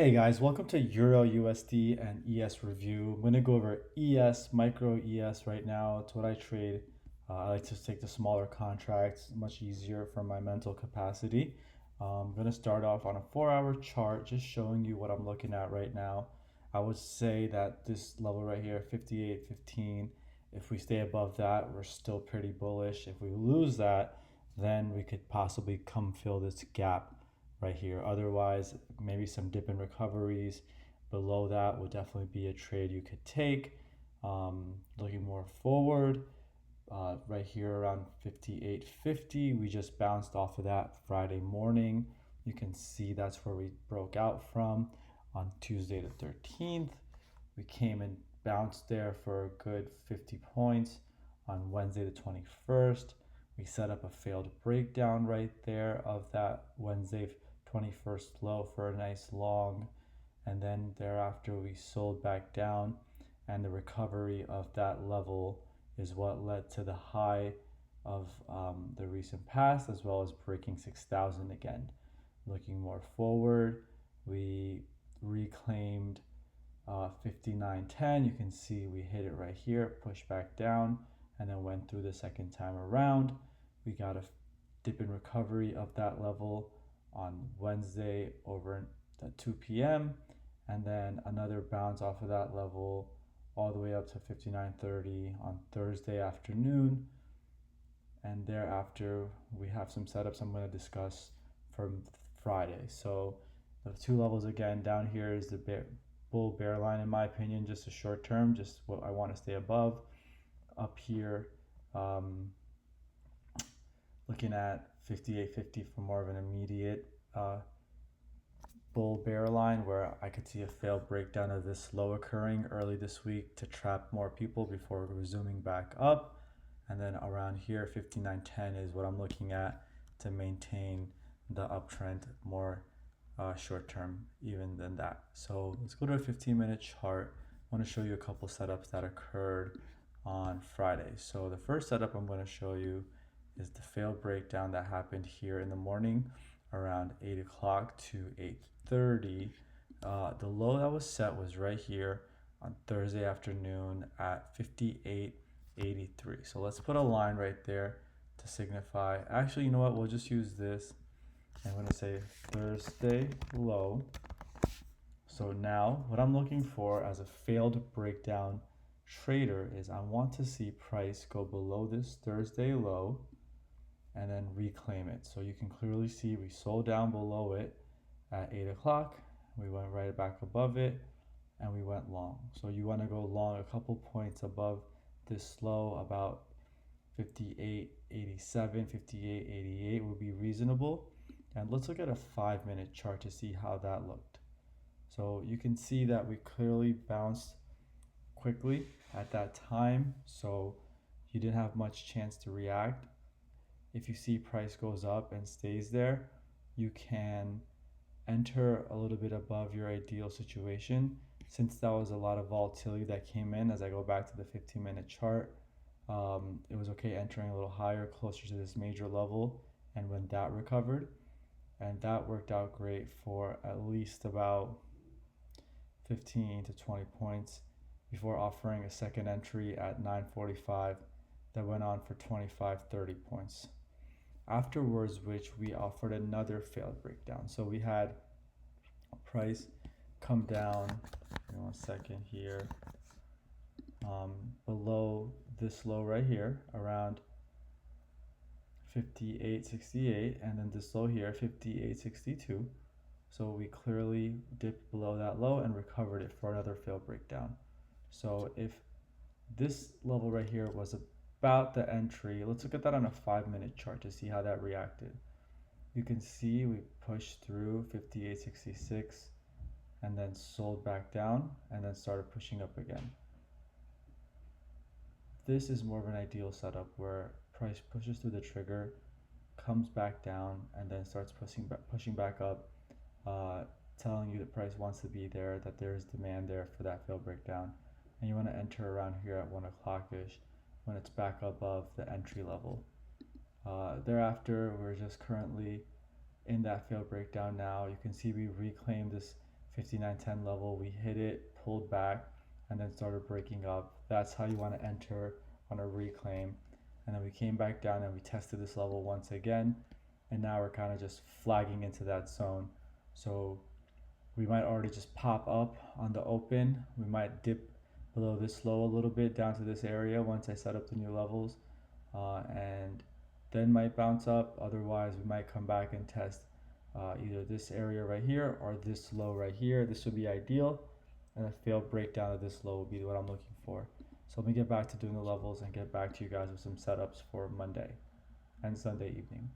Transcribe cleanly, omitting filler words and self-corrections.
Hey guys, welcome to Euro USD and ES review. I'm going to go over ES, micro ES right now. It's what I trade. I like to take the smaller contracts, much easier for my mental capacity. I'm going to start off on a 4 hour chart, just showing you what I'm looking at right now. I would say that this level right here, 58.15, if we stay above that, we're still pretty bullish. If we lose that, then we could possibly come fill this gap right here. Otherwise, maybe some dip in recoveries below that would definitely be a trade you could take. Looking more forward, right here around 58.50, we just bounced off of that Friday morning. You can see that's where we broke out from on Tuesday the 13th. We came and bounced there for a good 50 points on Wednesday the 21st. We set up a failed breakdown right there of that Wednesday 21st low for a nice long, and then thereafter we sold back down, and the recovery of that level is what led to the high of the recent past, as well as breaking 6,000 again. Looking more forward, we reclaimed 59.10. You can see we hit it right here, pushed back down, and then went through the second time around. We got a dip in recovery of that level on Wednesday over at 2 p.m. and then another bounce off of that level all the way up to 59.30 on Thursday afternoon. And thereafter, we have some setups I'm going to discuss from Friday. So the two levels again, down here is the bull bear line, in my opinion, just a short term, just what I want to stay above. Up here, looking at 58.50 for more of an immediate bull bear line, where I could see a failed breakdown of this low occurring early this week to trap more people before resuming back up. And then around here, 59.10 is what I'm looking at to maintain the uptrend more short term even than that. So let's go to a 15-minute chart. I want to show you a couple setups that occurred on Friday. So the first setup I'm going to show you is the failed breakdown that happened here in the morning around 8 o'clock to 8:30. The low that was set was right here on Thursday afternoon at 58.83. So let's put a line right there to signify. Actually, you know what? We'll just use this. I'm going to say Thursday low. So now what I'm looking for as a failed breakdown trader is I want to see price go below this Thursday low and then reclaim it. So you can clearly see we sold down below it at 8 o'clock. We went right back above it and we went long. So you want to go long a couple points above this low, about 58.87, 58.88 would be reasonable. And let's look at a 5-minute chart to see how that looked. So you can see that we clearly bounced quickly at that time. So you didn't have much chance to react. If you see price goes up and stays there, you can enter a little bit above your ideal situation. Since that was a lot of volatility that came in, as I go back to the 15-minute chart, it was okay entering a little higher, closer to this major level, and when that recovered, and that worked out great for at least about 15 to 20 points before offering a second entry at 9:45 that went on for 25-30 points. Afterwards, which we offered another failed breakdown. So we had price come down, give me 1 second here, below this low right here around 58.68, and then this low here 58.62. So we clearly dipped below that low and recovered it for another failed breakdown. So if this level right here was about the entry, let's look at that on a 5-minute chart to see how that reacted. You can see we pushed through 58.66 and then sold back down and then started pushing up again. This is more of an ideal setup where price pushes through the trigger, comes back down, and then starts pushing back up, telling you the price wants to be there, that there is demand there for that failed breakdown. And you want to enter around here at 1 o'clock-ish when it's back above the entry level. Thereafter, we're just currently in that failed breakdown now. You can see we reclaimed this 5910 level, we hit it, pulled back, and then started breaking up. That's how you want to enter on a reclaim. And then we came back down and we tested this level once again, and now we're kind of just flagging into that zone. So we might already just pop up on the open. We might dip below this low a little bit down to this area once I set up the new levels, and then might bounce up. Otherwise, we might come back and test either this area right here or this low right here. This would be ideal, and a failed breakdown of this low would be what I'm looking for. So let me get back to doing the levels and get back to you guys with some setups for Monday and Sunday evening.